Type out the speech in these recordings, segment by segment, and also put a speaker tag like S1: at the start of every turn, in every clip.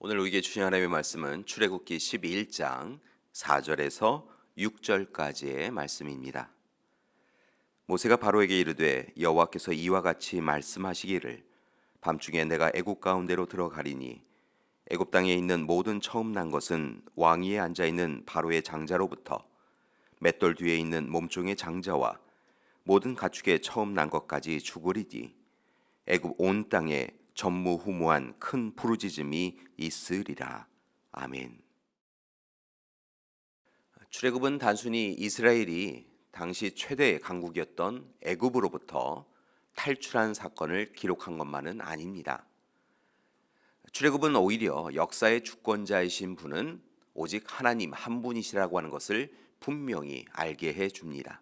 S1: 오늘 우리에게 주신 하나님의 말씀은 출애굽기 11장 4절에서 6절까지의 말씀입니다. 모세가 바로에게 이르되 여호와께서 이와 같이 말씀하시기를 밤중에 내가 애굽 가운데로 들어가리니 애굽 땅에 있는 모든 처음 난 것은 왕위에 앉아 있는 바로의 장자로부터 맷돌 뒤에 있는 몸종의 장자와 모든 가축의 처음 난 것까지 죽으리니 애굽 온 땅에 전무후무한 큰 부르짖음이 있으리라. 아멘. 출애굽은 단순히 이스라엘이 당시 최대의 강국이었던 애굽으로부터 탈출한 사건을 기록한 것만은 아닙니다. 출애굽은 오히려 역사의 주권자이신 분은 오직 하나님 한 분이시라고 하는 것을 분명히 알게 해 줍니다.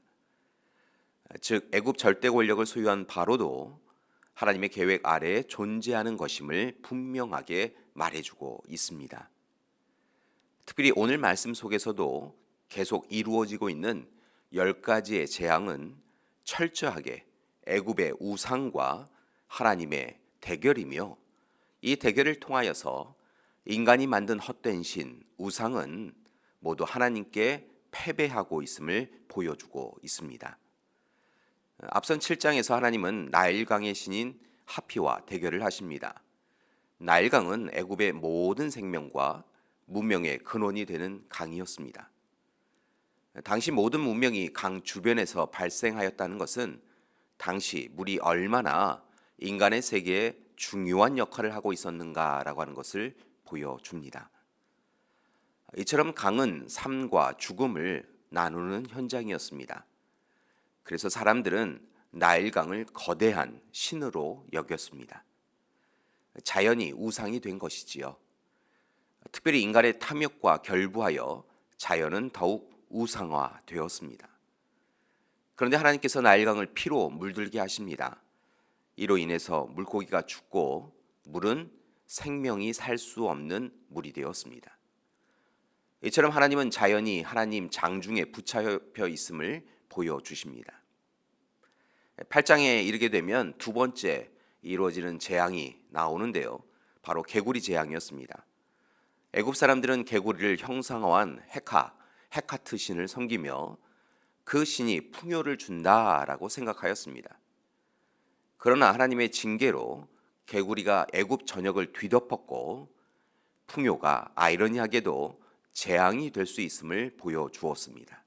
S1: 즉 애굽 절대 권력을 소유한 바로도 하나님의 계획 아래에 존재하는 것임을 분명하게 말해주고 있습니다. 특별히 오늘 말씀 속에서도 계속 이루어지고 있는 10가지의 재앙은 철저하게 애굽의 우상과 하나님의 대결이며, 이 대결을 통하여서 인간이 만든 헛된 신, 우상은 모두 하나님께 패배하고 있음을 보여주고 있습니다. 앞선 7장에서 하나님은 나일강의 신인 하피와 대결을 하십니다. 나일강은 애굽의 모든 생명과 문명의 근원이 되는 강이었습니다. 당시 모든 문명이 강 주변에서 발생하였다는 것은 당시 물이 얼마나 인간의 세계에 중요한 역할을 하고 있었는가라고 하는 것을 보여줍니다. 이처럼 강은 삶과 죽음을 나누는 현장이었습니다. 그래서 사람들은 나일강을 거대한 신으로 여겼습니다. 자연이 우상이 된 것이지요. 특별히 인간의 탐욕과 결부하여 자연은 더욱 우상화되었습니다. 그런데 하나님께서 나일강을 피로 물들게 하십니다. 이로 인해서 물고기가 죽고 물은 생명이 살 수 없는 물이 되었습니다. 이처럼 하나님은 자연이 하나님 장중에 붙잡혀 있음을 보여주십니다. 8장에 이르게 되면 두 번째 이루어지는 재앙이 나오는데요, 바로 개구리 재앙이었습니다. 애굽 사람들은 개구리를 형상화한 헤카트 신을 섬기며 그 신이 풍요를 준다라고 생각하였습니다. 그러나 하나님의 징계로 개구리가 애굽 전역을 뒤덮었고 풍요가 아이러니하게도 재앙이 될 수 있음을 보여주었습니다.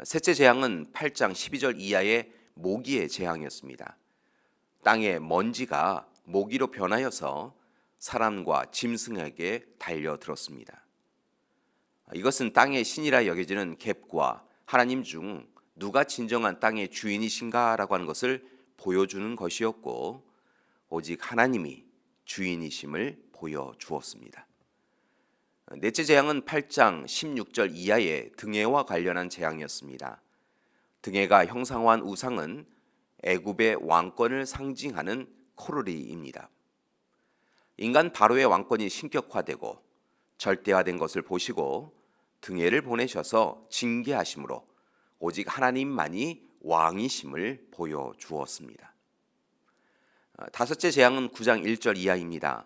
S1: 셋째 재앙은 8장 12절 이하의 모기의 재앙이었습니다. 땅의 먼지가 모기로 변하여서 사람과 짐승에게 달려들었습니다. 이것은 땅의 신이라 여겨지는 갭과 하나님 중 누가 진정한 땅의 주인이신가라고 하는 것을 보여주는 것이었고, 오직 하나님이 주인이심을 보여주었습니다. 넷째 재앙은 8장 16절 이하의 등해와 관련한 재앙이었습니다. 등해가 형상화한 우상은 애굽의 왕권을 상징하는 코르리입니다. 인간 바로의 왕권이 신격화되고 절대화된 것을 보시고 등해를 보내셔서 징계하심으로 오직 하나님만이 왕이심을 보여주었습니다. 다섯째 재앙은 9장 1절 이하입니다.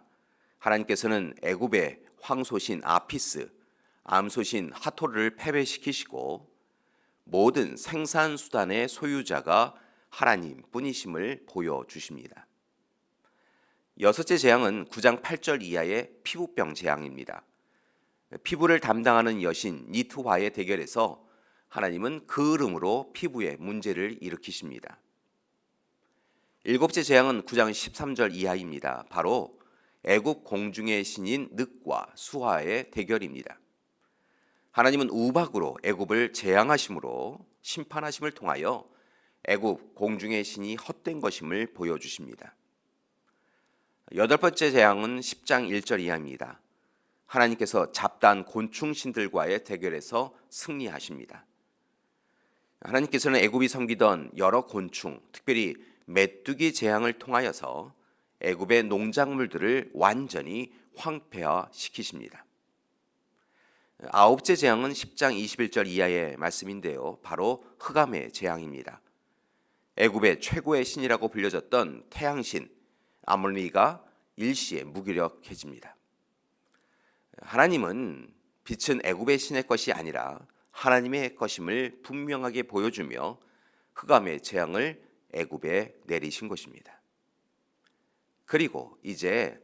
S1: 하나님께서는 애굽의 황소신 아피스, 암소신 하토르를 패배시키시고 모든 생산수단의 소유자가 하나님뿐이심을 보여주십니다. 여섯째 재앙은 9장 8절 이하의 피부병 재앙입니다. 피부를 담당하는 여신 니트와의 대결에서 하나님은 그 이름으로 피부에 문제를 일으키십니다. 일곱째 재앙은 9장 13절 이하입니다. 바로 애굽 공중의 신인 늑과 수하의 대결입니다. 하나님은 우박으로 애굽을 재앙하심으로 심판하심을 통하여 애굽 공중의 신이 헛된 것임을 보여주십니다. 여덟 번째 재앙은 10장 1절 이하입니다. 하나님께서 잡다한 곤충신들과의 대결에서 승리하십니다. 하나님께서는 애굽이 섬기던 여러 곤충, 특별히 메뚜기 재앙을 통하여서 애굽의 농작물들을 완전히 황폐화시키십니다. 아홉째 재앙은 10장 21절 이하의 말씀인데요, 바로 흑암의 재앙입니다. 애굽의 최고의 신이라고 불려졌던 태양신 아몰리가 일시에 무기력해집니다. 하나님은 빛은 애굽의 신의 것이 아니라 하나님의 것임을 분명하게 보여주며 흑암의 재앙을 애굽에 내리신 것입니다. 그리고 이제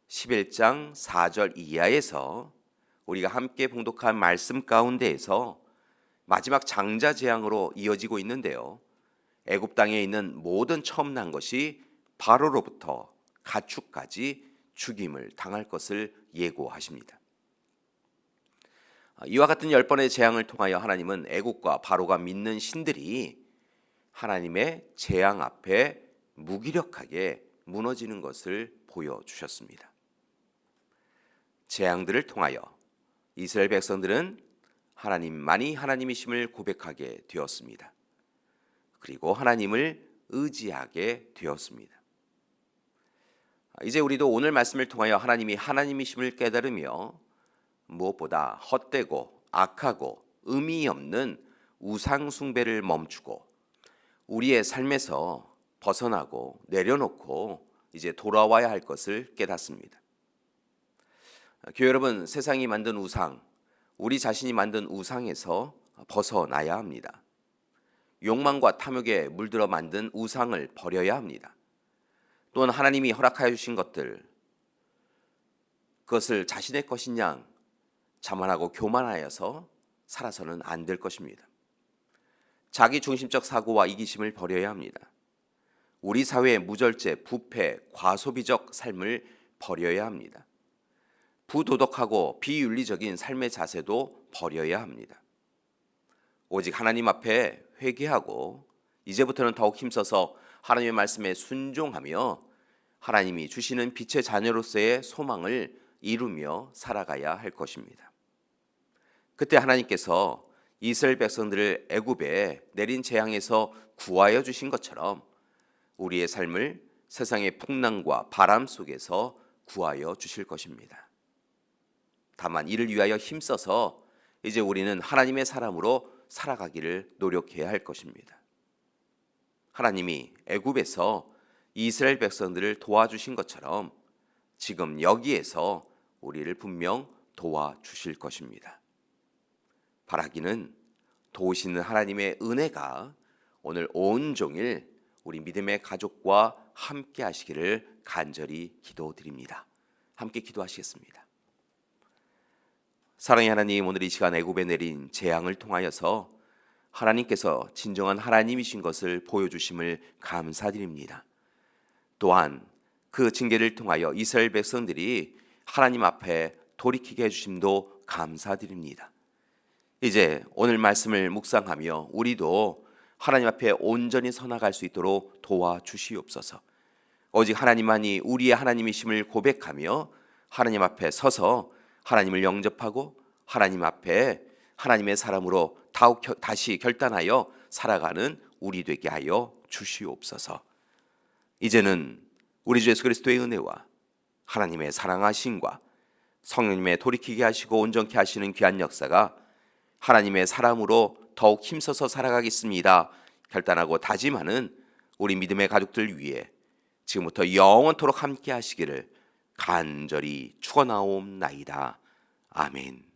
S1: 11장 4절 이하에서 우리가 함께 봉독한 말씀 가운데에서 마지막 장자 재앙으로 이어지고 있는데요. 애굽 땅에 있는 모든 처음 난 것이 바로로부터 가축까지 죽임을 당할 것을 예고하십니다. 이와 같은 10번의 재앙을 통하여 하나님은 애국과 바로가 믿는 신들이 하나님의 재앙 앞에 무기력하게 무너지는 것을 보여주셨습니다. 재앙들을 통하여 이스라엘 백성들은 하나님만이 하나님이심을 고백하게 되었습니다. 그리고 하나님을 의지하게 되었습니다. 이제 우리도 오늘 말씀을 통하여 하나님이 하나님이심을 깨달으며 무엇보다 헛되고 악하고 의미 없는 우상 숭배를 멈추고 우리의 삶에서 벗어나고 내려놓고 이제 돌아와야 할 것을 깨닫습니다. 교회 여러분, 세상이 만든 우상, 우리 자신이 만든 우상에서 벗어나야 합니다. 욕망과 탐욕에 물들어 만든 우상을 버려야 합니다. 또한 하나님이 허락하여 주신 것들, 그것을 자신의 것인 양 자만하고 교만하여서 살아서는 안 될 것입니다. 자기 중심적 사고와 이기심을 버려야 합니다. 우리 사회의 무절제, 부패, 과소비적 삶을 버려야 합니다. 부도덕하고 비윤리적인 삶의 자세도 버려야 합니다. 오직 하나님 앞에 회개하고 이제부터는 더욱 힘써서 하나님의 말씀에 순종하며 하나님이 주시는 빛의 자녀로서의 소망을 이루며 살아가야 할 것입니다. 그때 하나님께서 이스라엘 백성들을 애굽에 내린 재앙에서 구하여 주신 것처럼 우리의 삶을 세상의 풍랑과 바람 속에서 구하여 주실 것입니다. 다만 이를 위하여 힘써서 이제 우리는 하나님의 사람으로 살아가기를 노력해야 할 것입니다. 하나님이 애굽에서 이스라엘 백성들을 도와주신 것처럼 지금 여기에서 우리를 분명 도와주실 것입니다. 바라기는 도우시는 하나님의 은혜가 오늘 온종일 우리 믿음의 가족과 함께 하시기를 간절히 기도드립니다. 함께 기도하시겠습니다. 사랑의 하나님, 오늘 이 시간 애굽에 내린 재앙을 통하여서 하나님께서 진정한 하나님이신 것을 보여주심을 감사드립니다. 또한 그 징계를 통하여 이스라엘 백성들이 하나님 앞에 돌이키게 해주심도 감사드립니다. 이제 오늘 말씀을 묵상하며 우리도 하나님 앞에 온전히 서나갈 수 있도록 도와주시옵소서. 오직 하나님만이 우리의 하나님이심을 고백하며 하나님 앞에 서서 하나님을 영접하고 하나님 앞에 하나님의 사람으로 다시 결단하여 살아가는 우리 되게 하여 주시옵소서. 이제는 우리 주 예수 그리스도의 은혜와 하나님의 사랑하심과 성령님의 돌이키게 하시고 온전케 하시는 귀한 역사가 하나님의 사람으로 더욱 힘써서 살아가겠습니다 결단하고 다짐하는 우리 믿음의 가족들 위해 지금부터 영원토록 함께 하시기를 간절히 축원하옵나이다. 아멘.